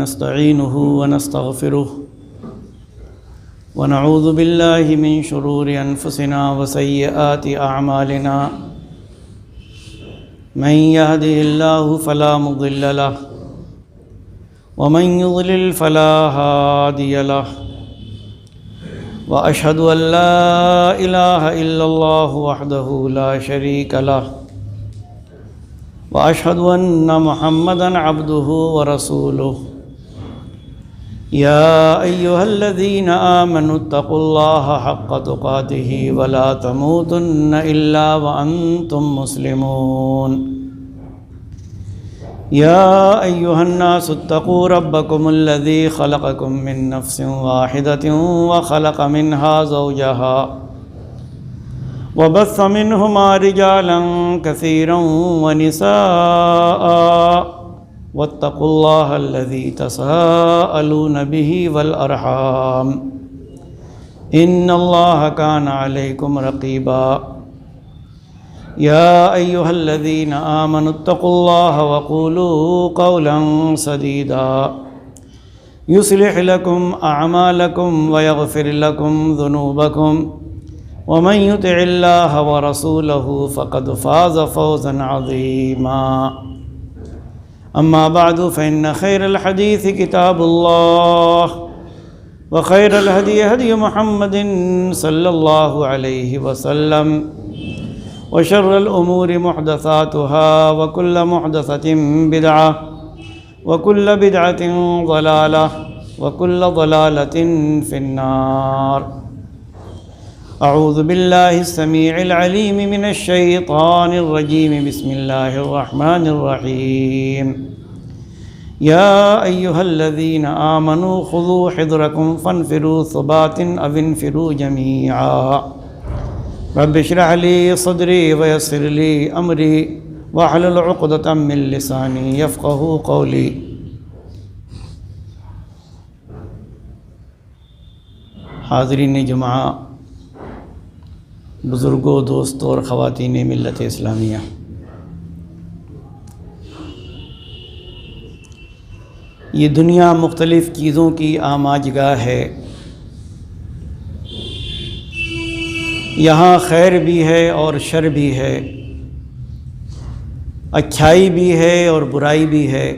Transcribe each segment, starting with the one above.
ونستعينه ونستغفره ونعوذ بالله من شرور أنفسنا وسيئات أعمالنا من يهده الله فلا مضل له ومن يضلل فلا هادي له وأشهد أن لا إله إلا الله وحده لا شريك له وأشهد أن محمدًا عبده ورسوله يا أيها الذين آمنوا اتقوا الله حق تقاته ولا تموتن إلا وأنتم مسلمون يا أيها الناس اتقوا ربكم الذي خلقكم من نفس واحدة وخلق منها زوجها وبث منهما رجالا كثيرا ونساء واتقوا الله الذي تساءلون به والأرحام إن الله كان عليكم رقيبا يا أيها الذين آمنوا اتقوا الله وقولوا قولا سديدا يصلح لكم أعمالكم ويغفر لكم ذنوبكم ومن يطع الله ورسوله فقد فاز فوزا عظيما أما بعد فإن خير الحديث كتاب الله وخير الهدي هدي محمد صلى الله عليه وسلم وشر الأمور محدثاتها وكل محدثة بدعة وكل بدعة ضلالة وكل ضلالة في النار أعوذ بالله السميع العليم من الشيطان الرجيم بسم الله الرحمن الرحيم يا أيها الذين آمنوا خذوا حذركم فانفروا ثبات أو انفروا جميعا رب اشرح لي صدري ويسر لي أمري واحلل عقدة من لساني يفقهوا قولي حاضرین جمعہ، بزرگوں، دوستوں اور خواتین ملت اسلامیہ، یہ دنیا مختلف چیزوں کی آماجگاہ ہے۔ یہاں خیر بھی ہے اور شر بھی ہے، اچھائی بھی ہے اور برائی بھی ہے،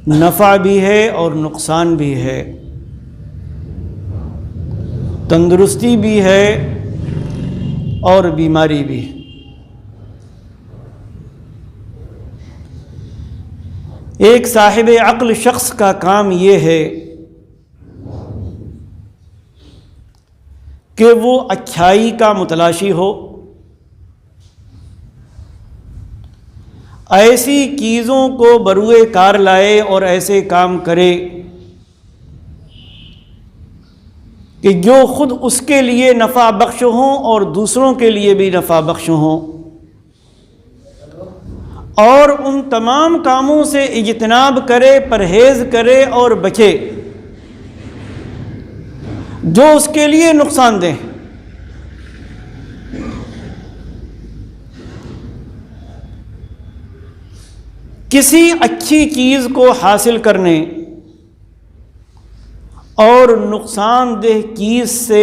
نفع بھی ہے اور نقصان بھی ہے، تندرستی بھی ہے اور بیماری بھی۔ ایک صاحب عقل شخص کا کام یہ ہے کہ وہ اچھائی کا متلاشی ہو، ایسی چیزوں کو بروئے کار لائے اور ایسے کام کرے کہ جو خود اس کے لیے نفع بخش ہوں اور دوسروں کے لیے بھی نفع بخش ہوں، اور ان تمام کاموں سے اجتناب کرے، پرہیز کرے اور بچے جو اس کے لیے نقصان دیں۔ کسی اچھی چیز کو حاصل کرنے اور نقصان دہ چیز سے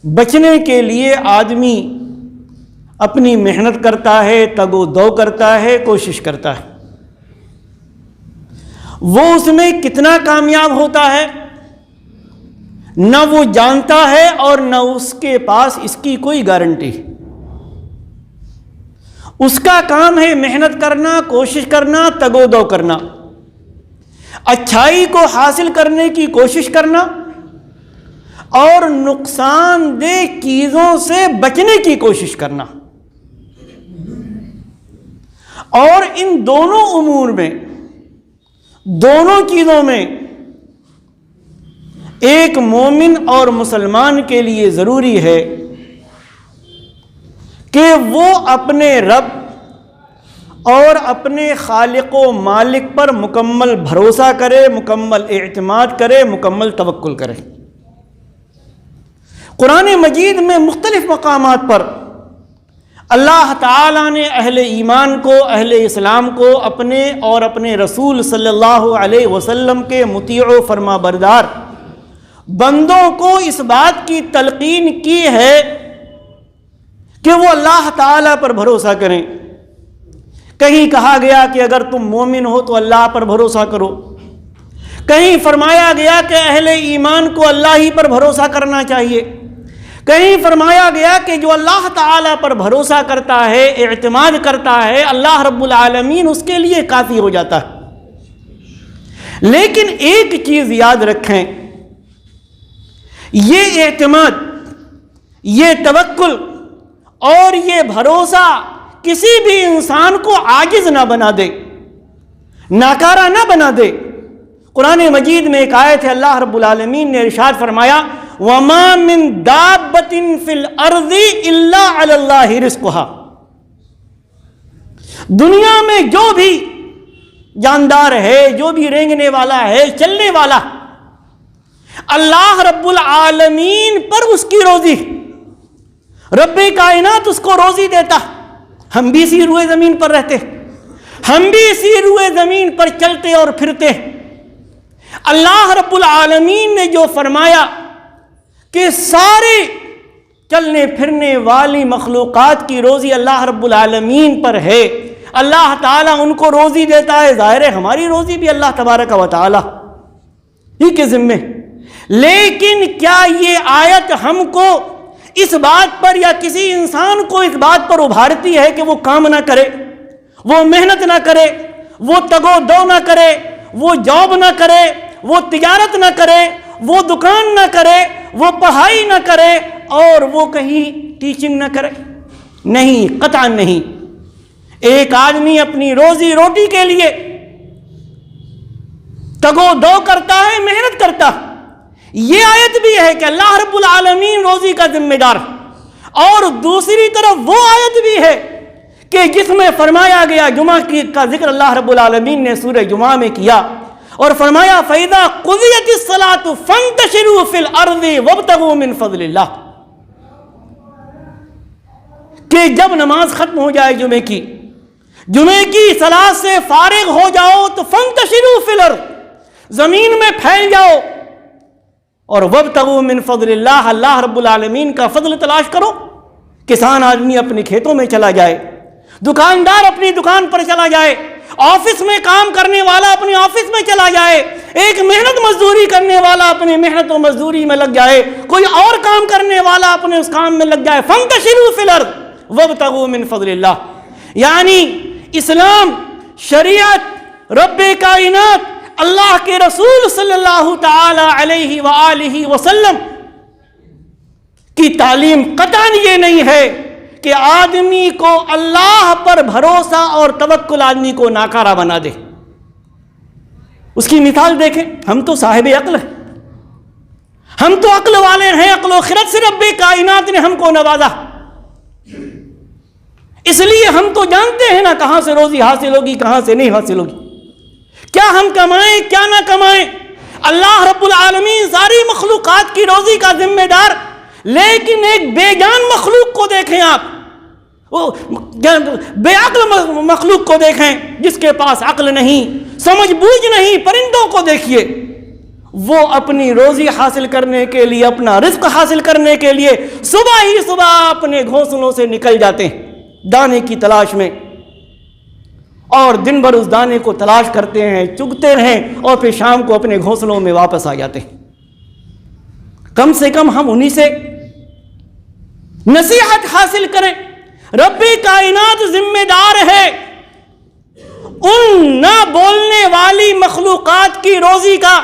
بچنے کے لیے آدمی اپنی محنت کرتا ہے، تگ و دو کرتا ہے، کوشش کرتا ہے۔ وہ اس میں کتنا کامیاب ہوتا ہے نہ وہ جانتا ہے اور نہ اس کے پاس اس کی کوئی گارنٹی۔ اس کا کام ہے محنت کرنا، کوشش کرنا، تگ و دو کرنا، اچھائی کو حاصل کرنے کی کوشش کرنا اور نقصان دہ چیزوں سے بچنے کی کوشش کرنا۔ اور ان دونوں امور میں، دونوں چیزوں میں ایک مومن اور مسلمان کے لیے ضروری ہے کہ وہ اپنے رب اور اپنے خالق و مالک پر مکمل بھروسہ کرے، مکمل اعتماد کرے، مکمل توکل کرے۔ قرآن مجید میں مختلف مقامات پر اللہ تعالیٰ نے اہل ایمان کو، اہل اسلام کو اپنے اور اپنے رسول صلی اللہ علیہ وسلم کے مطیع و فرما بردار بندوں کو اس بات کی تلقین کی ہے کہ وہ اللہ تعالیٰ پر بھروسہ کریں۔ کہیں کہا گیا کہ اگر تم مومن ہو تو اللہ پر بھروسہ کرو، کہیں فرمایا گیا کہ اہل ایمان کو اللہ ہی پر بھروسہ کرنا چاہیے، کہیں فرمایا گیا کہ جو اللہ تعالیٰ پر بھروسہ کرتا ہے، اعتماد کرتا ہے، اللہ رب العالمین اس کے لیے کافی ہو جاتا ہے۔ لیکن ایک چیز یاد رکھیں، یہ اعتماد، یہ توکل اور یہ بھروسہ کسی بھی انسان کو عاجز نہ بنا دے، ناکارہ نہ بنا دے۔ قرآن مجید میں ایک آیت ہے، اللہ رب العالمین نے ارشاد فرمایا وَمَا مِن دَابَّةٍ فِي الْأَرْضِ إِلَّا عَلَى اللَّهِ رِزْقُهَا۔ دنیا میں جو بھی جاندار ہے، جو بھی رینگنے والا ہے، چلنے والا، اللہ رب العالمین پر اس کی روزی، رب کائنات اس کو روزی دیتا۔ ہم بھی اسی روئے زمین پر رہتے، ہم بھی اسی روئے زمین پر چلتے اور پھرتے۔ اللہ رب العالمین نے جو فرمایا کہ سارے چلنے پھرنے والی مخلوقات کی روزی اللہ رب العالمین پر ہے، اللہ تعالیٰ ان کو روزی دیتا ہے، ظاہر ہے ہماری روزی بھی اللہ تبارک و تعالیٰ ہی کے ذمے۔ لیکن کیا یہ آیت ہم کو اس بات پر یا کسی انسان کو اس بات پر ابھارتی ہے کہ وہ کام نہ کرے، وہ محنت نہ کرے، وہ تگ و دو نہ کرے، وہ جاب نہ کرے، وہ تجارت نہ کرے، وہ دکان نہ کرے، وہ پڑھائی نہ کرے اور وہ کہیں ٹیچنگ نہ کرے؟ نہیں، قطعا نہیں۔ ایک آدمی اپنی روزی روٹی کے لیے تگ و دو کرتا ہے، محنت کرتا۔ یہ آیت بھی ہے کہ اللہ رب العالمین روزی کا ذمہ دار، اور دوسری طرف وہ آیت بھی ہے کہ جس میں فرمایا گیا، جمعہ کا ذکر اللہ رب العالمین نے سورہ جمعہ میں کیا اور فرمایا فَإِذَا قُضِيَتِ الصَّلَاةُ فَانتَشِرُوا فِي الْأَرْضِ وَابْتَغُوا مِن فَضْلِ اللَّهِ، کہ جب نماز ختم ہو جائے جمعے کی صلاۃ سے فارغ ہو جاؤ تو فَانتَشِرُوا فِي الْأَرْضِ، زمین میں پھیل جاؤ، اور وَابْتَغُوا مِن فَضْلِ اللَّهِ، اللہ رب العالمین کا فضل تلاش کرو۔ کسان آدمی اپنے کھیتوں میں چلا جائے، دکاندار اپنی دکان پر چلا جائے، آفس میں کام کرنے والا اپنی آفس میں چلا جائے، ایک محنت مزدوری کرنے والا اپنی محنت و مزدوری میں لگ جائے، کوئی اور کام کرنے والا اپنے اس کام میں لگ جائے۔ فَانتَشِرُوا فِي الْأَرْضِ وَابْتَغُوا مِن فَضْلِ اللَّهِ، یعنی اسلام، شریعت، رب کائنات، اللہ کے رسول صلی اللہ تعالی علیہ وآلہ وسلم کی تعلیم قطعاً یہ نہیں ہے کہ آدمی کو اللہ پر بھروسہ اور توکل آدمی کو ناکارہ بنا دے۔ اس کی مثال دیکھیں، ہم تو صاحب عقل ہیں، ہم تو عقل والے ہیں، عقل و خرد سے رب کائنات نے ہم کو نوازا، اس لیے ہم تو جانتے ہیں نا کہاں سے روزی حاصل ہوگی، کہاں سے نہیں حاصل ہوگی، کیا ہم کمائیں کیا نہ کمائیں۔ اللہ رب العالمین ساری مخلوقات کی روزی کا ذمہ دار، لیکن ایک بے جان مخلوق کو دیکھیں، آپ بے عقل مخلوق کو دیکھیں جس کے پاس عقل نہیں، سمجھ بوجھ نہیں، پرندوں کو دیکھیے، وہ اپنی روزی حاصل کرنے کے لیے، اپنا رزق حاصل کرنے کے لیے صبح ہی صبح اپنے گھونسلوں سے نکل جاتے ہیں دانے کی تلاش میں، اور دن بھر اس دانے کو تلاش کرتے ہیں، چگتے رہیں، اور پھر شام کو اپنے گھونسلوں میں واپس آ جاتے ہیں۔ کم سے کم ہم انہی سے نصیحت حاصل کریں۔ رب کائنات ذمہ دار ہے ان نہ بولنے والی مخلوقات کی روزی کا،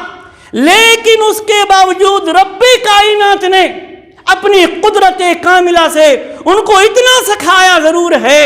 لیکن اس کے باوجود رب کائنات نے اپنی قدرت کاملہ سے ان کو اتنا سکھایا ضرور ہے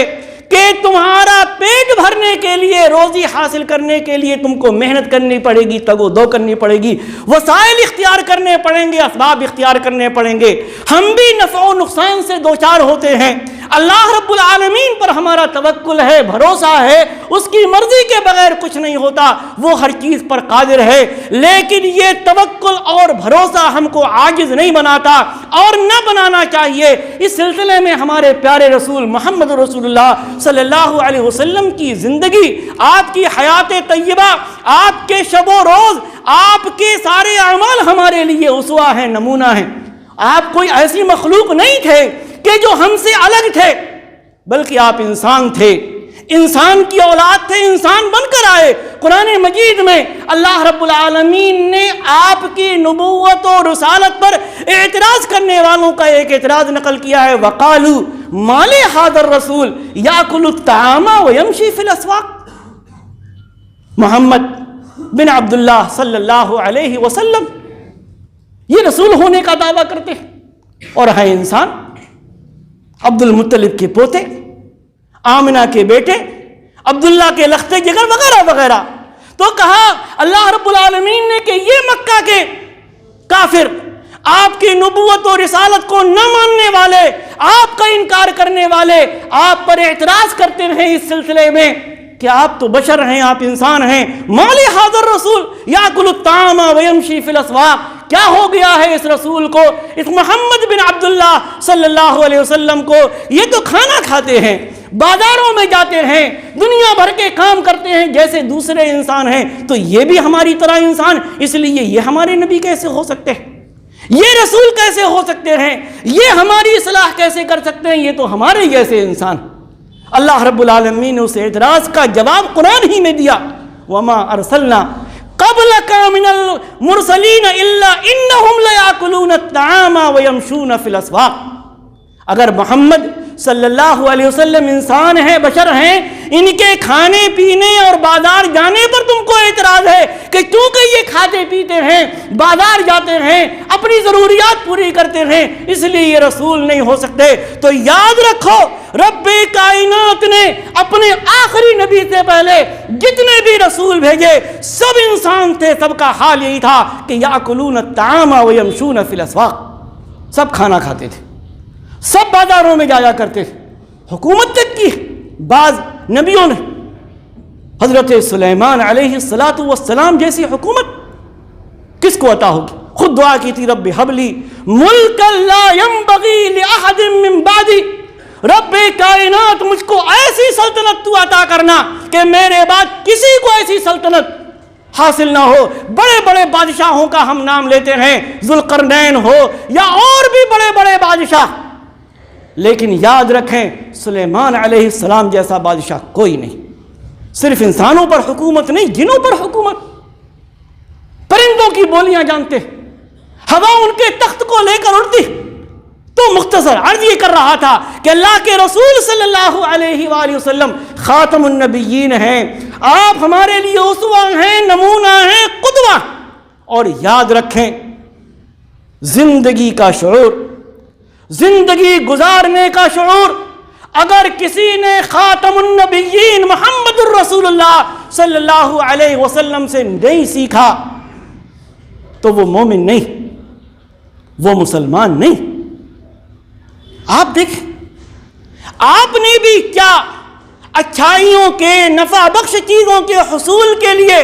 کہ تمہارا پیٹ بھرنے کے لیے، روزی حاصل کرنے کے لیے تم کو محنت کرنی پڑے گی، تگ و دو کرنی پڑے گی، وسائل اختیار کرنے پڑیں گے، اسباب اختیار کرنے پڑیں گے۔ ہم بھی نفع و نقصان سے دوچار ہوتے ہیں، اللہ رب العالمین پر ہمارا توکل ہے، بھروسہ ہے، اس کی مرضی کے بغیر کچھ نہیں ہوتا، وہ ہر چیز پر قادر ہے۔ لیکن یہ توکل اور بھروسہ ہم کو عاجز نہیں بناتا اور نہ بنانا چاہیے۔ اس سلسلے میں ہمارے پیارے رسول محمد رسول اللہ صلی اللہ علیہ وسلم کی زندگی، آپ کی حیات طیبہ، آپ کے شب و روز، آپ کے سارے اعمال ہمارے لیے اسوہ ہیں، نمونہ ہیں۔ آپ کوئی ایسی مخلوق نہیں تھے کہ جو ہم سے الگ تھے، بلکہ آپ انسان تھے، انسان کی اولاد تھے، انسان بن کر آئے۔ قرآن مجید میں اللہ رب العالمین نے آپ کی نبوت و رسالت پر اعتراض کرنے والوں کا ایک اعتراض نقل کیا ہے، وَقَالُوا مَا لِهَٰذَا الرَّسُولِ يَأْكُلُ الطَّعَامَ وَيَمْشِي فِي الْأَسْوَاقِ۔ محمد بن عبداللہ صلی اللہ علیہ وسلم یہ رسول ہونے کا دعویٰ کرتے ہیں اور ہے انسان، عبد المطلب کے پوتے، آمنہ کے بیٹے، عبداللہ کے لخت جگر وغیرہ وغیرہ۔ تو کہا اللہ رب العالمین نے کہ یہ مکہ کے کافر، آپ کی نبوت و رسالت کو نہ ماننے والے، آپ کا انکار کرنے والے، آپ پر اعتراض کرتے ہیں اس سلسلے میں کہ آپ تو بشر ہیں، آپ انسان ہیں۔ مَا لِهَٰذَا الرَّسُولِ يَأْكُلُ الطَّعَامَ وَيَمْشِي فِي الْأَسْوَاقِ، کیا ہو گیا ہے اس رسول کو، اس محمد بن عبداللہ صلی اللہ علیہ وسلم کو؟ یہ تو کھانا کھاتے ہیں، بازاروں میں جاتے ہیں، دنیا بھر کے کام کرتے ہیں جیسے دوسرے انسان ہیں، تو یہ بھی ہماری طرح انسان، اس لیے یہ ہمارے نبی کیسے ہو سکتے ہیں؟ یہ رسول کیسے ہو سکتے ہیں؟ یہ ہماری اصلاح کیسے کر سکتے ہیں؟ یہ تو ہمارے جیسے انسان۔ اللہ رب العالمین نے اس اعتراض کا جواب قرآن ہی میں دیا، وَمَا أَرْسَلْنَا قَبْلَكَ مِنَ الْمُرْسَلِينَ إِلَّا إِنَّهُمْ لَيَأْكُلُونَ الطَّعَامَ وَيَمْشُونَ فِي الْأَسْوَاقِ۔ اگر محمد صلی اللہ علیہ وسلم انسان ہیں، بشر ہیں، ان کے کھانے پینے اور بازار جانے پر تم کو اعتراض ہے کہ کیونکہ یہ کھاتے پیتے ہیں، بازار جاتے ہیں، اپنی ضروریات پوری کرتے ہیں، اس لیے یہ رسول نہیں ہو سکتے۔ تو یاد رکھو، رب کائنات نے اپنے آخری نبی سے پہلے جتنے بھی رسول بھیجے سب انسان تھے، سب کا حال یہی تھا کہ یاکلون الطعام ویمشون فی الاسواق، سب کھانا کھاتے تھے، سب بازاروں میں جایا کرتے تھے۔ حکومت تک کی بعض نبیوں نے، حضرت سلیمان علیہ السلام جیسی حکومت کس کو عطا ہوگی؟ خود دعا کی تھی، رب حب لی ملکا لا ينبغی لأحد من بعدی، رب کائنات مجھ کو ایسی سلطنت تو عطا کرنا کہ میرے بعد کسی کو ایسی سلطنت حاصل نہ ہو۔ بڑے بڑے بادشاہوں کا ہم نام لیتے ہیں، ذوالقرنین ہو یا اور بھی بڑے بڑے بادشاہ، لیکن یاد رکھیں سلیمان علیہ السلام جیسا بادشاہ کوئی نہیں۔ صرف انسانوں پر حکومت نہیں، جنوں پر حکومت، پرندوں کی بولیاں جانتے، ہوا ان کے تخت کو لے کر اڑتی۔ تو مختصر عرض یہ کر رہا تھا کہ اللہ کے رسول صلی اللہ علیہ وآلہ وسلم خاتم النبیین ہیں، آپ ہمارے لیے اسوہ ہیں، نمونہ ہیں، قدوہ۔ اور یاد رکھیں زندگی کا شعور، زندگی گزارنے کا شعور اگر کسی نے خاتم النبیین محمد الرسول اللہ صلی اللہ علیہ وسلم سے نہیں سیکھا تو وہ مومن نہیں، وہ مسلمان نہیں۔ آپ دیکھیں آپ نے بھی کیا اچھائیوں کے، نفع بخش چیزوں کے حصول کے لیے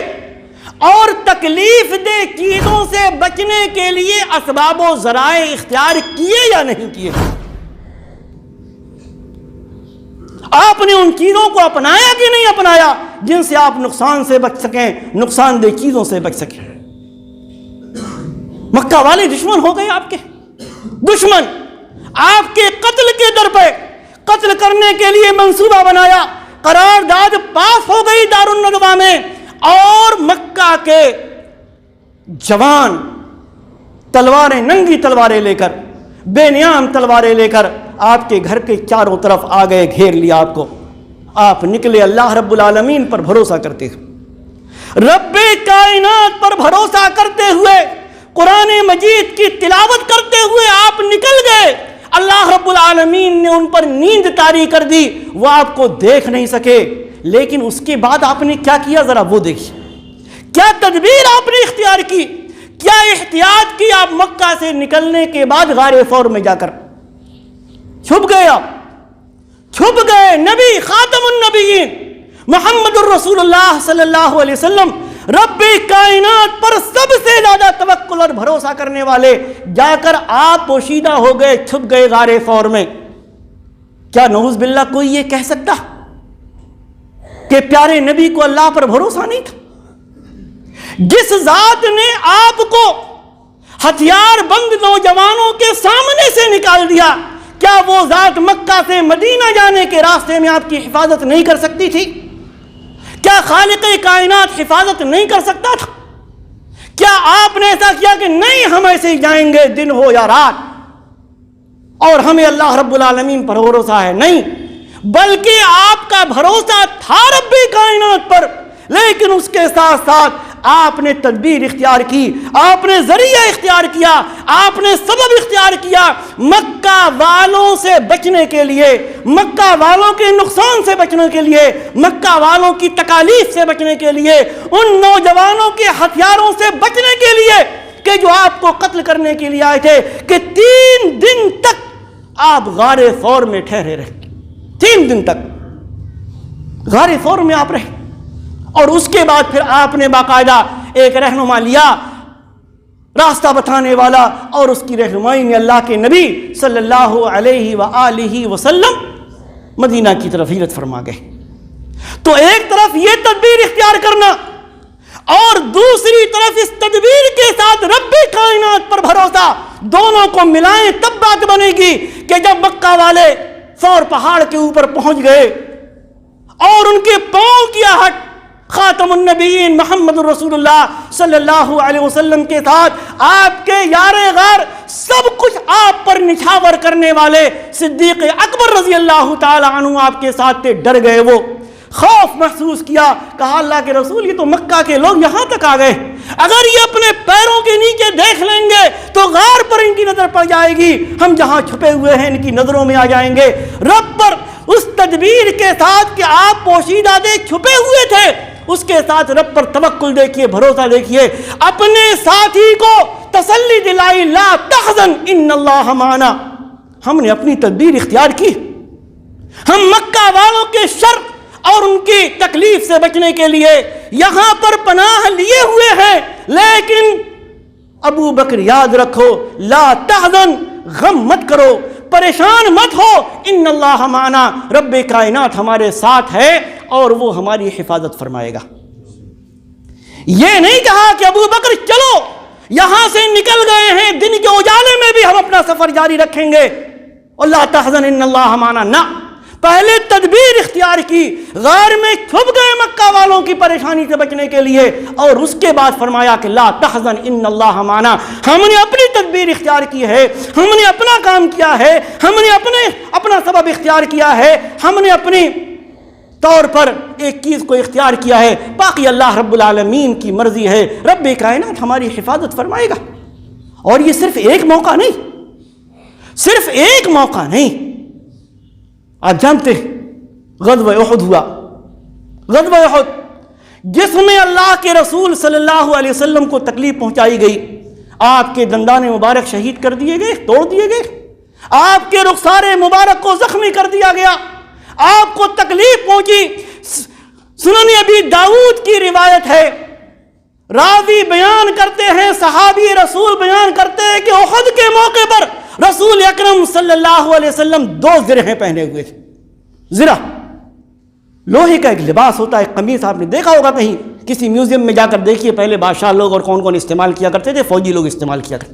اور تکلیف دہ چیزوں سے بچنے کے لیے اسباب و ذرائع اختیار کیے یا نہیں کیے؟ آپ نے ان چیزوں کو اپنایا کہ نہیں اپنایا جن سے آپ نقصان سے بچ سکیں، نقصان دہ چیزوں سے بچ سکیں؟ مکہ والے دشمن ہو گئے، آپ کے دشمن آپ کے قتل کے در پہ قتل کرنے کے لیے منصوبہ بنایا، قرارداد پاس ہو گئی دارالندوہ میں، اور مکہ کے جوان تلواریں، ننگی تلواریں لے کر، بے نیام تلواریں لے کر آپ کے گھر کے چاروں طرف آ گئے، گھیر لیا آپ کو۔ آپ نکلے اللہ رب العالمین پر بھروسہ کرتے ہوئے، رب کائنات پر بھروسہ کرتے ہوئے، قرآن مجید کی تلاوت کرتے ہوئے آپ نکل گئے۔ اللہ رب العالمین نے ان پر نیند طاری کر دی، وہ آپ کو دیکھ نہیں سکے، لیکن اس کے بعد آپ نے کیا کیا ذرا وہ دیکھیے، کیا تدبیر آپ نے اختیار کی، کیا احتیاط کی۔ آپ مکہ سے نکلنے کے بعد غار ثور میں جا کر چھپ گئے، آپ چھپ گئے نبی خاتم النبیین محمد الرسول اللہ صلی اللہ علیہ وسلم، رب کائنات پر سب سے زیادہ توکل اور بھروسہ کرنے والے، جا کر آپ پوشیدہ ہو گئے، چھپ گئے غار ثور میں۔ کیا نعوذ باللہ کوئی یہ کہہ سکتا کہ پیارے نبی کو اللہ پر بھروسہ نہیں تھا؟ جس ذات نے آپ کو ہتھیار بند نوجوانوں کے سامنے سے نکال دیا، کیا وہ ذات مکہ سے مدینہ جانے کے راستے میں آپ کی حفاظت نہیں کر سکتی تھی؟ کیا خالق کائنات حفاظت نہیں کر سکتا تھا؟ کیا آپ نے ایسا کیا کہ نہیں ہم ایسے ہی جائیں گے دن ہو یا رات اور ہمیں اللہ رب العالمین پر بھروسہ ہے؟ نہیں، بلکہ آپ کا بھروسہ تھا رب کائنات پر، لیکن اس کے ساتھ ساتھ آپ نے تدبیر اختیار کی، آپ نے ذریعہ اختیار کیا، آپ نے سبب اختیار کیا مکہ والوں سے بچنے کے لیے، مکہ والوں کے نقصان سے بچنے کے لیے، مکہ والوں کی تکالیف سے بچنے کے لیے، ان نوجوانوں کے ہتھیاروں سے بچنے کے لیے کہ جو آپ کو قتل کرنے کے لیے آئے تھے، کہ 3 دن تک آپ غار ثور میں ٹھہرے رہے، 3 دن تک غار ثور میں آپ رہے، اور اس کے بعد پھر آپ نے باقاعدہ ایک رہنما لیا، راستہ بتانے والا، اور اس کی رہنمائی میں اللہ کے نبی صلی اللہ علیہ وآلہ وسلم مدینہ کی طرف ہجرت فرما گئے۔ تو ایک طرف یہ تدبیر اختیار کرنا، اور دوسری طرف اس تدبیر کے ساتھ رب کائنات پر بھروسہ، دونوں کو ملائیں تب بات بنے گی کہ جب مکہ والے ثور پہاڑ کے اوپر پہنچ گئے اور ان کے پاؤں کی آہٹ خاتم النبیین محمد الرسول اللہ صلی اللہ علیہ وسلم کے ساتھ آپ کے یار غار، سب کچھ آپ پر نچھاور کرنے والے صدیق اکبر رضی اللہ تعالی عنہ آپ کے ساتھ تھے، ڈر گئے، وہ خوف محسوس کیا، کہا اللہ کے رسول یہ تو مکہ کے لوگ یہاں تک آ گئے، اگر یہ اپنے پیروں کے نیچے دیکھ لیں گے تو غار پر ان کی نظر پڑ جائے گی، ہم جہاں چھپے ہوئے ہیں ان کی نظروں میں آ جائیں گے۔ رب پر اس تدبیر کے ساتھ کہ آپ پوشیدہ دے چھپے ہوئے تھے، اس کے ساتھ رب پر توکل دیکھیے، بھروسہ دیکھیے، اپنے ساتھی کو تسلی دلائی، لا تحزن ان اللہ معنا۔ ہم نے اپنی تدبیر اختیار کی، ہم مکہ والوں کے شر اور ان کی تکلیف سے بچنے کے لیے یہاں پر پناہ لیے ہوئے ہیں، لیکن ابو بکر یاد رکھو، لا تحزن، غم مت کرو، پریشان مت ہو، ان اللہ معنا، رب کائنات ہمارے ساتھ ہے اور وہ ہماری حفاظت فرمائے گا۔ یہ نہیں کہا کہ ابو بکر چلو یہاں سے نکل گئے ہیں، دن کے اجالے میں بھی ہم اپنا سفر جاری رکھیں گے، اللہ تحزن ان اللہ معنا، نہ، پہلے تدبیر اختیار کی، غار میں چھپ گئے مکہ والوں کی پریشانی سے بچنے کے لیے، اور اس کے بعد فرمایا کہ لا تحزن ان اللہ معنا، ہم نے اپنی تدبیر اختیار کی ہے، ہم نے اپنا کام کیا ہے، ہم نے اپنا سبب اختیار کیا ہے، ہم نے اپنی طور پر ایک چیز کو اختیار کیا ہے، باقی اللہ رب العالمین کی مرضی ہے، رب کائنات ہماری حفاظت فرمائے گا۔ اور یہ صرف ایک موقع نہیں، صرف ایک موقع نہیں، آپ جانتے ہیں غزوہ احد ہوا، غزوہ احد جس میں اللہ کے رسول صلی اللہ علیہ وسلم کو تکلیف پہنچائی گئی، آپ کے دندان مبارک شہید کر دیے گئے، توڑ دیے گئے، آپ کے رخسار مبارک کو زخمی کر دیا گیا، آپ کو تکلیف پہنچی۔ سنن ابی داؤد کی روایت ہے، راوی بیان کرتے ہیں، صحابی رسول بیان کرتے ہیں کہ احد کے موقع پر رسول اکرم صلی اللہ علیہ وسلم 2 زرہیں پہنے ہوئے تھے۔ زرہ لوہے کا ایک لباس ہوتا ہے، قمیص آپ نے دیکھا ہوگا کہیں، کسی میوزیم میں جا کر دیکھیے، پہلے بادشاہ لوگ اور کون کون استعمال کیا کرتے تھے، فوجی لوگ استعمال کیا کرتے،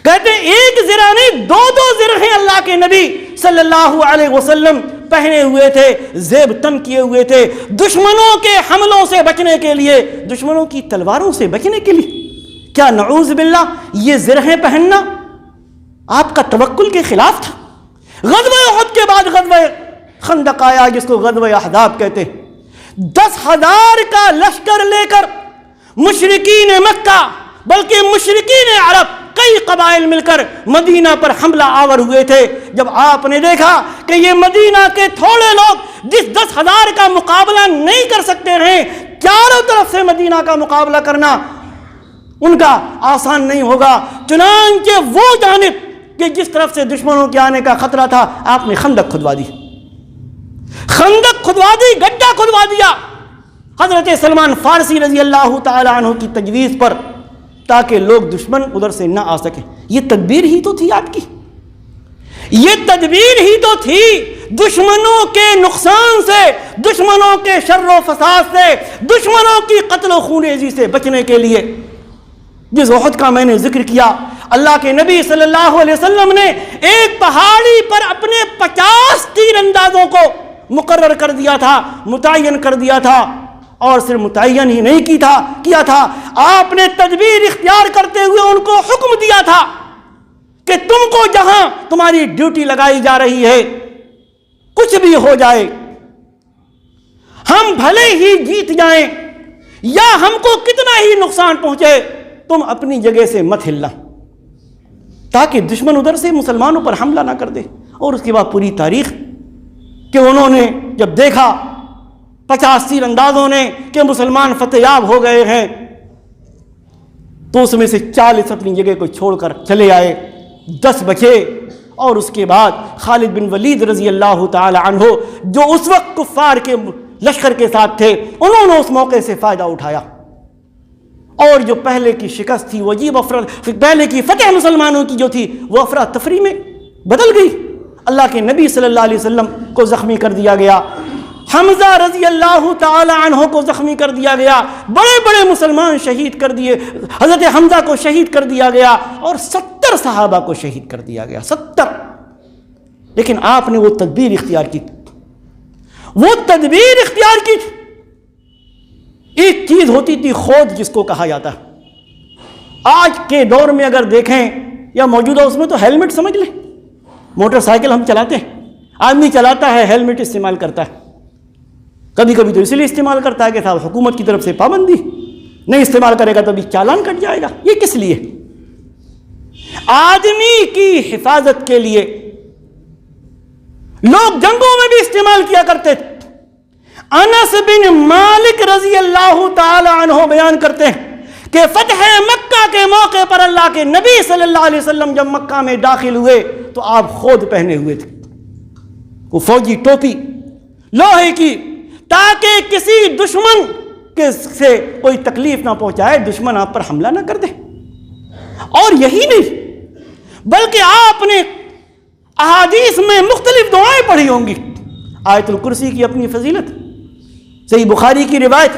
کہتے ہیں ایک زرہ نہیں 2 زرہیں اللہ کے نبی صلی اللہ علیہ وسلم پہنے ہوئے تھے، زیب تن کیے ہوئے تھے، دشمنوں کے حملوں سے بچنے کے لیے، دشمنوں کی تلواروں سے بچنے کے لیے۔ کیا نعوذ باللہ یہ زرہیں پہننا آپ کا توکل کے خلاف تھا؟ غزوہ احد کے بعد غزوہ خندق آیا، جس کو غزوہ احزاب کہتے ہیں، 10,000 کا لشکر لے کر مشرکین مکہ بلکہ مشرکین عرب کئی قبائل مل کر مدینہ پر حملہ آور ہوئے تھے۔ جب آپ نے دیکھا کہ یہ مدینہ کے تھوڑے لوگ جس 10,000 کا مقابلہ نہیں کر سکتے ہیں، چاروں طرف سے مدینہ کا مقابلہ کرنا ان کا آسان نہیں ہوگا، چنانچہ وہ جانب کہ جس طرف سے دشمنوں کے آنے کا خطرہ تھا، آپ نے خندق کھدوا دی۔ خندق کھدوا دی، گڈھا کھدوا دیا حضرت سلمان فارسی رضی اللہ تعالیٰ عنہ کی تجویز پر، تاکہ لوگ دشمن ادھر سے نہ آ سکیں۔ یہ تدبیر ہی تو تھی آپ کی، یہ تدبیر ہی تو تھی دشمنوں کے نقصان سے، دشمنوں کے شر و فساد سے، دشمنوں کی قتل و خونریزی سے بچنے کے لیے۔ جس احد کا میں نے ذکر کیا، اللہ کے نبی صلی اللہ علیہ وسلم نے ایک پہاڑی پر اپنے 50 تیر اندازوں کو مقرر کر دیا تھا، متعین کر دیا تھا، اور صرف متعین ہی نہیں کیا تھا، آپ نے تدبیر اختیار کرتے ہوئے ان کو حکم دیا تھا کہ تم کو جہاں تمہاری ڈیوٹی لگائی جا رہی ہے، کچھ بھی ہو جائے، ہم بھلے ہی جیت جائیں یا ہم کو کتنا ہی نقصان پہنچے، تم اپنی جگہ سے مت ہلنا، تاکہ دشمن ادھر سے مسلمانوں پر حملہ نہ کر دے۔ اور اس کے بعد پوری تاریخ کہ انہوں نے جب دیکھا 50 تیر اندازوں نے کہ مسلمان فتح یاب ہو گئے ہیں، تو اس میں سے 40 اپنی جگہ کو چھوڑ کر چلے آئے، 10 بچے۔ اور اس کے بعد خالد بن ولید رضی اللہ تعالی عنہ، جو اس وقت کفار کے لشکر کے ساتھ تھے، انہوں نے اس موقع سے فائدہ اٹھایا، اور جو پہلے کی شکست تھی، پہلے کی فتح مسلمانوں کی جو تھی، وہ افراتفری میں بدل گئی۔ اللہ کے نبی صلی اللہ علیہ وسلم کو زخمی کر دیا گیا، حمزہ رضی اللہ تعالی عنہ کو زخمی کر دیا گیا، بڑے بڑے مسلمان شہید کر دیے، حضرت حمزہ کو شہید کر دیا گیا، اور 70 صحابہ کو شہید کر دیا گیا، 70۔ لیکن آپ نے وہ تدبیر اختیار کی، وہ تدبیر اختیار کی۔ ایک چیز ہوتی تھی خود، جس کو کہا جاتا ہے، آج کے دور میں اگر دیکھیں یا موجودہ اس میں تو ہیلمٹ سمجھ لیں۔ موٹر سائیکل ہم چلاتے ہیں، آدمی چلاتا ہے ہیلمٹ استعمال کرتا ہے، کبھی کبھی تو اس لیے استعمال کرتا ہے کہ صاحب حکومت کی طرف سے پابندی، نہیں استعمال کرے گا تو بھی چالان کٹ جائے گا۔ یہ کس لیے؟ آدمی کی حفاظت کے لیے لوگ جنگوں میں بھی استعمال کیا کرتے تھے۔ انس بن مالک رضی اللہ تعالی عنہ بیان کرتے ہیں کہ فتح مکہ کے موقع پر اللہ کے نبی صلی اللہ علیہ وسلم جب مکہ میں داخل ہوئے تو آپ خود پہنے ہوئے تھے وہ فوجی ٹوپی لوہے کی، تاکہ کسی دشمن سے کوئی تکلیف نہ پہنچائے، دشمن آپ پر حملہ نہ کر دے۔ اور یہی نہیں بلکہ آپ نے احادیث میں مختلف دعائیں پڑھی ہوں گی۔ آیت الکرسی کی اپنی فضیلت، صحیح بخاری کی روایت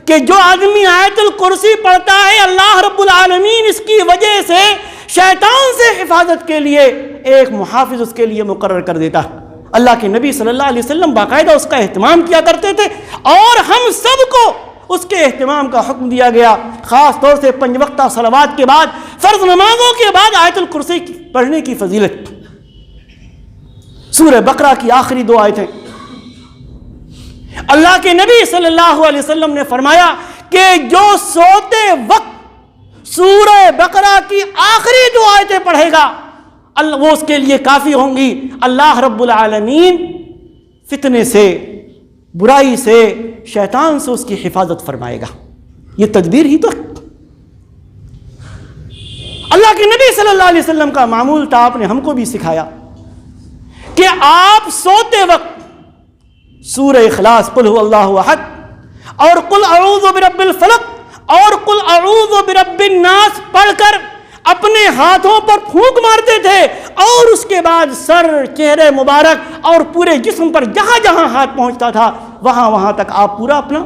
کہ جو آدمی آیت الکرسی پڑھتا ہے، اللہ رب العالمین اس کی وجہ سے شیطان سے حفاظت کے لیے ایک محافظ اس کے لیے مقرر کر دیتا۔ اللہ کے نبی صلی اللہ علیہ وسلم باقاعدہ اس کا اہتمام کیا کرتے تھے، اور ہم سب کو اس کے اہتمام کا حکم دیا گیا، خاص طور سے 5 وقتہ صلوات کے بعد، فرض نمازوں کے بعد آیت الکرسی پڑھنے کی فضیلت۔ سورہ بقرہ کی آخری 2 آیتیں، اللہ کے نبی صلی اللہ علیہ وسلم نے فرمایا کہ جو سوتے وقت سورہ بقرہ کی آخری 2 آیتیں پڑھے گا، وہ اس کے لیے کافی ہوں گی، اللہ رب العالمین فتنے سے، برائی سے، شیطان سے اس کی حفاظت فرمائے گا۔ یہ تدبیر ہی تو اللہ کے نبی صلی اللہ علیہ وسلم کا معمول تھا، آپ نے ہم کو بھی سکھایا کہ آپ سوتے وقت سورہ اخلاص، قل هو اللہ احد، اور قل اعوذ برب الفلق اور قل اعوذ برب الناس پڑھ کر اپنے ہاتھوں پر پھونک مارتے تھے، اور اس کے بعد سر، چہرے مبارک اور پورے جسم پر جہاں جہاں ہاتھ پہنچتا تھا وہاں وہاں تک آپ پورا اپنا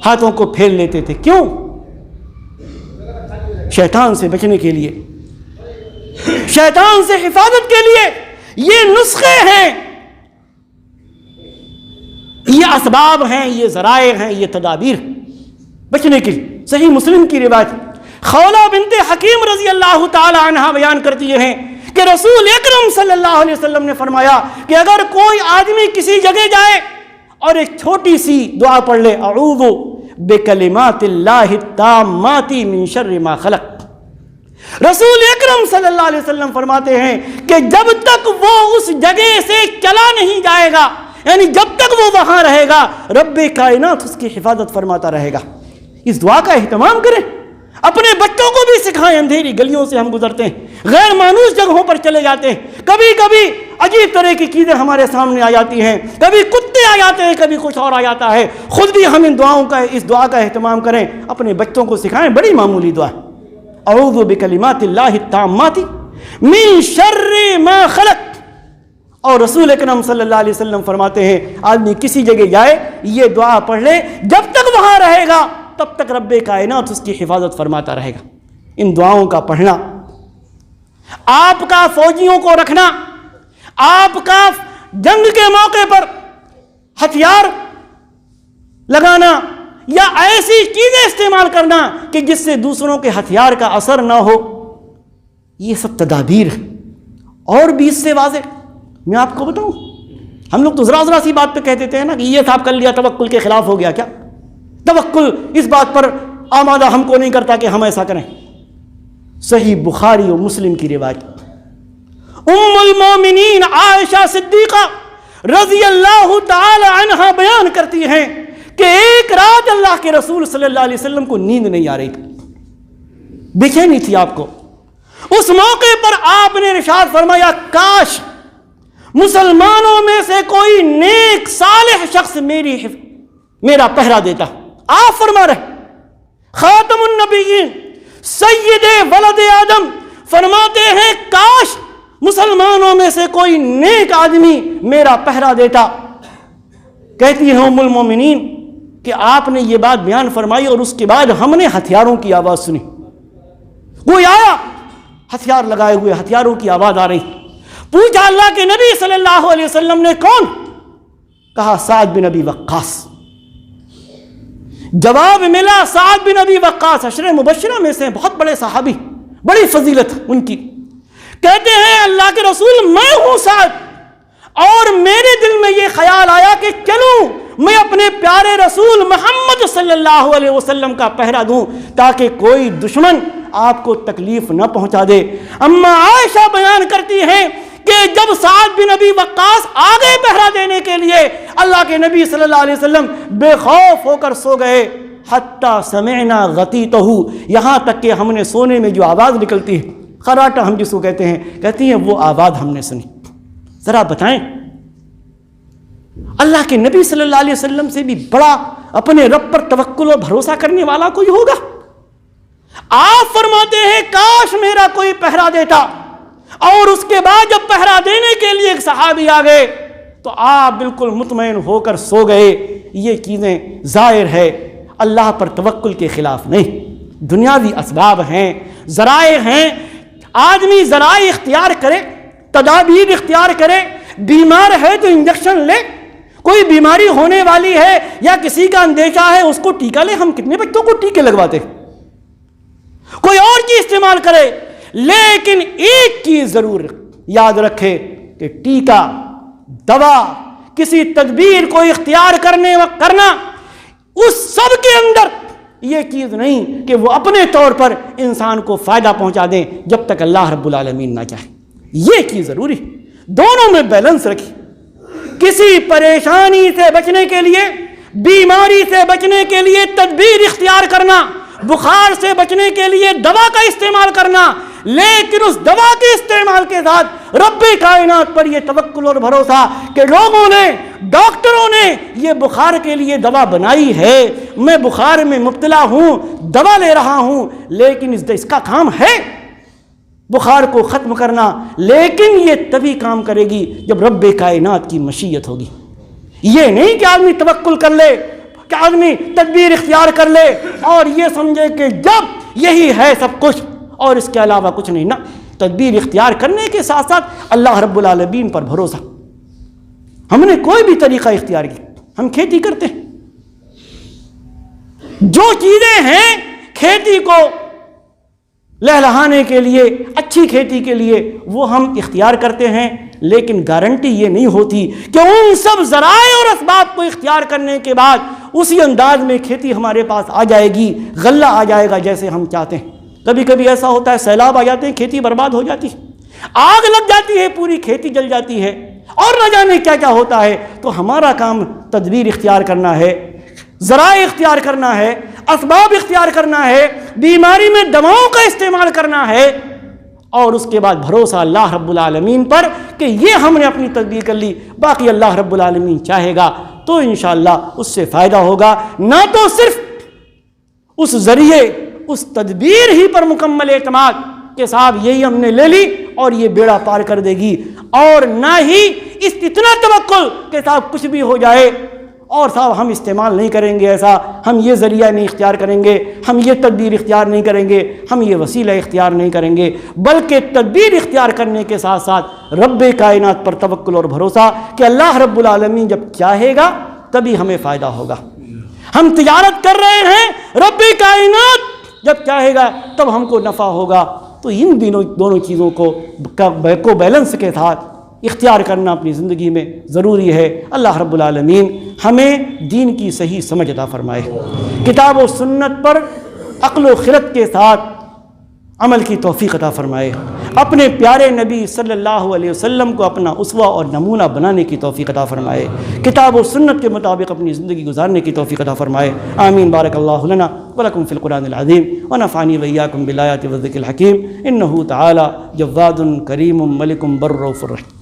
ہاتھوں کو پھیل لیتے تھے۔ کیوں؟ شیطان سے بچنے کے لیے، شیطان سے حفاظت کے لیے۔ یہ نسخے ہیں، یہ اسباب ہیں، یہ ذرائع ہیں، یہ تدابیر بچنے کے لیے۔ صحیح مسلم کی روایت، خولہ بنت حکیم رضی اللہ تعالی عنہ بیان کرتی ہیں کہ رسول اکرم صلی اللہ علیہ وسلم نے فرمایا کہ اگر کوئی آدمی کسی جگہ جائے اور ایک چھوٹی سی دعا پڑھ لے، اعوذ بکلمات اللہ التامات من شر ما خلق، رسول اکرم صلی اللہ علیہ وسلم فرماتے ہیں کہ جب تک وہ اس جگہ سے چلا نہیں جائے گا، یعنی جب تک وہ وہاں رہے گا، رب کائنات اس کی حفاظت فرماتا رہے گا۔ اس دعا کا اہتمام کریں، اپنے بچوں کو بھی سکھائیں۔ اندھیری گلیوں سے ہم گزرتے ہیں، غیر مانوس جگہوں پر چلے جاتے ہیں، کبھی کبھی عجیب طرح کی چیزیں ہمارے سامنے آ جاتی ہیں، کبھی کتے آ جاتے ہیں، کبھی کچھ اور آ جاتا ہے، خود بھی ہم اس دعا کا اہتمام کریں، اپنے بچوں کو سکھائیں۔ بڑی معمولی دعا، اعوذ بکلمات اللہ التامات من شر ما خلق، اور رسول اکرم صلی اللہ علیہ وسلم فرماتے ہیں آدمی کسی جگہ جائے یہ دعا پڑھ لے، جب تک وہاں رہے گا تب تک رب کائنات اس کی حفاظت فرماتا رہے گا۔ ان دعاؤں کا پڑھنا، آپ کا فوجیوں کو رکھنا، آپ کا جنگ کے موقع پر ہتھیار لگانا یا ایسی چیزیں استعمال کرنا کہ جس سے دوسروں کے ہتھیار کا اثر نہ ہو، یہ سب تدابیر ہے۔ اور بھی اس سے واضح میں آپ کو بتاؤں، ہم لوگ تو ذرا سی بات پہ کہہ دیتے ہیں نا کہ یہ صاحب کر لیا توکل کے خلاف ہو گیا۔ کیا توکل اس بات پر آمادہ ہم کو نہیں کرتا کہ ہم ایسا کریں؟ صحیح بخاری و مسلم کی روایت، ام المومنین عائشہ صدیقہ رضی اللہ تعالی عنہا بیان کرتی ہیں کہ ایک رات اللہ کے رسول صلی اللہ علیہ وسلم کو نیند نہیں آ رہی تھی، بے نہیں تھی آپ کو۔ اس موقع پر آپ نے ارشاد فرمایا کاش مسلمانوں میں سے کوئی نیک صالح شخص میرا پہرا دیتا۔ آپ فرما رہے خاتم النبیین سید ولد آدم فرماتے ہیں کاش مسلمانوں میں سے کوئی نیک آدمی میرا پہرا دیتا۔ کہتی ہیں ام المومنین کہ آپ نے یہ بات بیان فرمائی اور اس کے بعد ہم نے ہتھیاروں کی آواز سنی، کوئی آیا ہتھیار لگائے ہوئے، ہتھیاروں کی آواز آ رہی۔ پوچھا اللہ کے نبی صلی اللہ علیہ وسلم نے کون؟ کہا سعد بن ابی وقاص۔ جواب ملا سعد بن ابی وقاص عشرہ مبشرہ میں سے بہت بڑے صحابی، بڑی فضیلت ان کی۔ کہتے ہیں اللہ کے رسول میں ہوں سعد، اور میرے دل میں یہ خیال آیا کہ چلوں میں اپنے پیارے رسول محمد صلی اللہ علیہ وسلم کا پہرا دوں تاکہ کوئی دشمن آپ کو تکلیف نہ پہنچا دے۔ اما عائشہ بیان کرتی ہیں کہ جب سعد بن ابی وقاص آگے پہرا دینے کے لیے اللہ کے نبی صلی اللہ علیہ وسلم بے خوف ہو کر سو گئے، حتی سمعنا غطیتہ، یہاں تک کہ ہم نے سونے میں جو آواز نکلتی ہے، خراٹہ ہم جس کو کہتے ہیں، کہتی ہیں وہ آواز ہم نے سنی۔ ذرا بتائیں اللہ کے نبی صلی اللہ علیہ وسلم سے بھی بڑا اپنے رب پر توکل اور بھروسہ کرنے والا کوئی ہوگا؟ آپ فرماتے ہیں کاش میرا کوئی پہرا دیتا، اور اس کے بعد جب پہرا دینے کے لیے ایک صحابی آ گئے تو آپ بالکل مطمئن ہو کر سو گئے۔ یہ چیزیں ظاہر ہے اللہ پر توکل کے خلاف نہیں، دنیاوی اسباب ہیں، ذرائع ہیں، آدمی ذرائع اختیار کرے، تدابیر اختیار کرے۔ بیمار ہے تو انجیکشن لے، کوئی بیماری ہونے والی ہے یا کسی کا اندیشہ ہے اس کو ٹیکہ لے۔ ہم کتنے بچوں کو ٹیکے لگواتے ہیں، کوئی اور چیز استعمال کرے، لیکن ایک چیز ضرور یاد رکھے کہ ٹیکہ، دوا، کسی تدبیر کو اختیار کرنا اس سب کے اندر یہ چیز نہیں کہ وہ اپنے طور پر انسان کو فائدہ پہنچا دیں جب تک اللہ رب العالمین نہ چاہے۔ یہ چیز ضروری، دونوں میں بیلنس رکھی۔ کسی پریشانی سے بچنے کے لیے، بیماری سے بچنے کے لیے تدبیر اختیار کرنا، بخار سے بچنے کے لیے دوا کا استعمال کرنا، لیکن اس دوا کے استعمال کے ساتھ رب کائنات پر یہ توکل اور بھروسہ کہ لوگوں نے، ڈاکٹروں نے یہ بخار کے لیے دوا بنائی ہے، میں بخار میں مبتلا ہوں، دوا لے رہا ہوں، لیکن اس کا کام ہے بخار کو ختم کرنا، لیکن یہ تبھی کام کرے گی جب رب کائنات کی مشیت ہوگی۔ یہ نہیں کہ آدمی توکل کر لے، کہ آدمی تدبیر اختیار کر لے اور یہ سمجھے کہ جب یہی ہے سب کچھ اور اس کے علاوہ کچھ نہیں۔ نہ، تدبیر اختیار کرنے کے ساتھ ساتھ اللہ رب العالمین پر بھروسہ۔ ہم نے کوئی بھی طریقہ اختیار کیا، ہم کھیتی کرتے ہیں، جو چیزیں ہیں کھیتی کو لہلہانے کے لیے، اچھی کھیتی کے لیے وہ ہم اختیار کرتے ہیں، لیکن گارنٹی یہ نہیں ہوتی کہ ان سب ذرائع اور اسباب کو اختیار کرنے کے بعد اسی انداز میں کھیتی ہمارے پاس آ جائے گی، غلہ آ جائے گا جیسے ہم چاہتے ہیں۔ کبھی کبھی ایسا ہوتا ہے سیلاب آ جاتے ہیں، کھیتی برباد ہو جاتی ہے، آگ لگ جاتی ہے، پوری کھیتی جل جاتی ہے، اور نہ جانے کیا کیا ہوتا ہے۔ تو ہمارا کام تدبیر اختیار کرنا ہے، ذرائع اختیار کرنا ہے، اسباب اختیار کرنا ہے، بیماری میں دواؤں کا استعمال کرنا ہے، اور اس کے بعد بھروسہ اللہ رب العالمین پر کہ یہ ہم نے اپنی تدبیر کر لی، باقی اللہ رب العالمین چاہے گا تو انشاءاللہ اس سے فائدہ ہوگا، نہ تو صرف اس ذریعے اس تدبیر ہی پر مکمل اعتماد کہ صاحب یہی ہم نے لے لی اور یہ بیڑا پار کر دے گی، اور نہ ہی اتنا توکل کہ صاحب کچھ بھی ہو جائے اور صاحب ہم استعمال نہیں کریں گے، ایسا ہم یہ ذریعہ نہیں اختیار کریں گے، ہم یہ تدبیر اختیار نہیں کریں گے، ہم یہ وسیلہ اختیار نہیں کریں گے، بلکہ تدبیر اختیار کرنے کے ساتھ ساتھ رب کائنات پر توکل اور بھروسہ کہ اللہ رب العالمین جب چاہے گا تبھی ہمیں فائدہ ہوگا۔ ہم تجارت کر رہے ہیں، رب کائنات جب چاہے گا تب ہم کو نفع ہوگا۔ تو ان دونوں چیزوں کو بیلنس کے ساتھ اختیار کرنا اپنی زندگی میں ضروری ہے۔ اللہ رب العالمین ہمیں دین کی صحیح سمجھ عطا فرمائے، کتاب و سنت پر عقل و خرد کے ساتھ عمل کی توفیق عطا فرمائے، اپنے پیارے نبی صلی اللہ علیہ وسلم کو اپنا اسوہ اور نمونہ بنانے کی توفیق عطا فرمائے، کتاب و سنت کے مطابق اپنی زندگی گزارنے کی توفیق عطا فرمائے۔ آمین۔ بارک اللہ لنا ولکم فی القرآن العظیم ونفعنی وإیاکم بالآیات والذکر الحکیم، انہ تعالی جواد کریم ملک بر رؤوف رحیم۔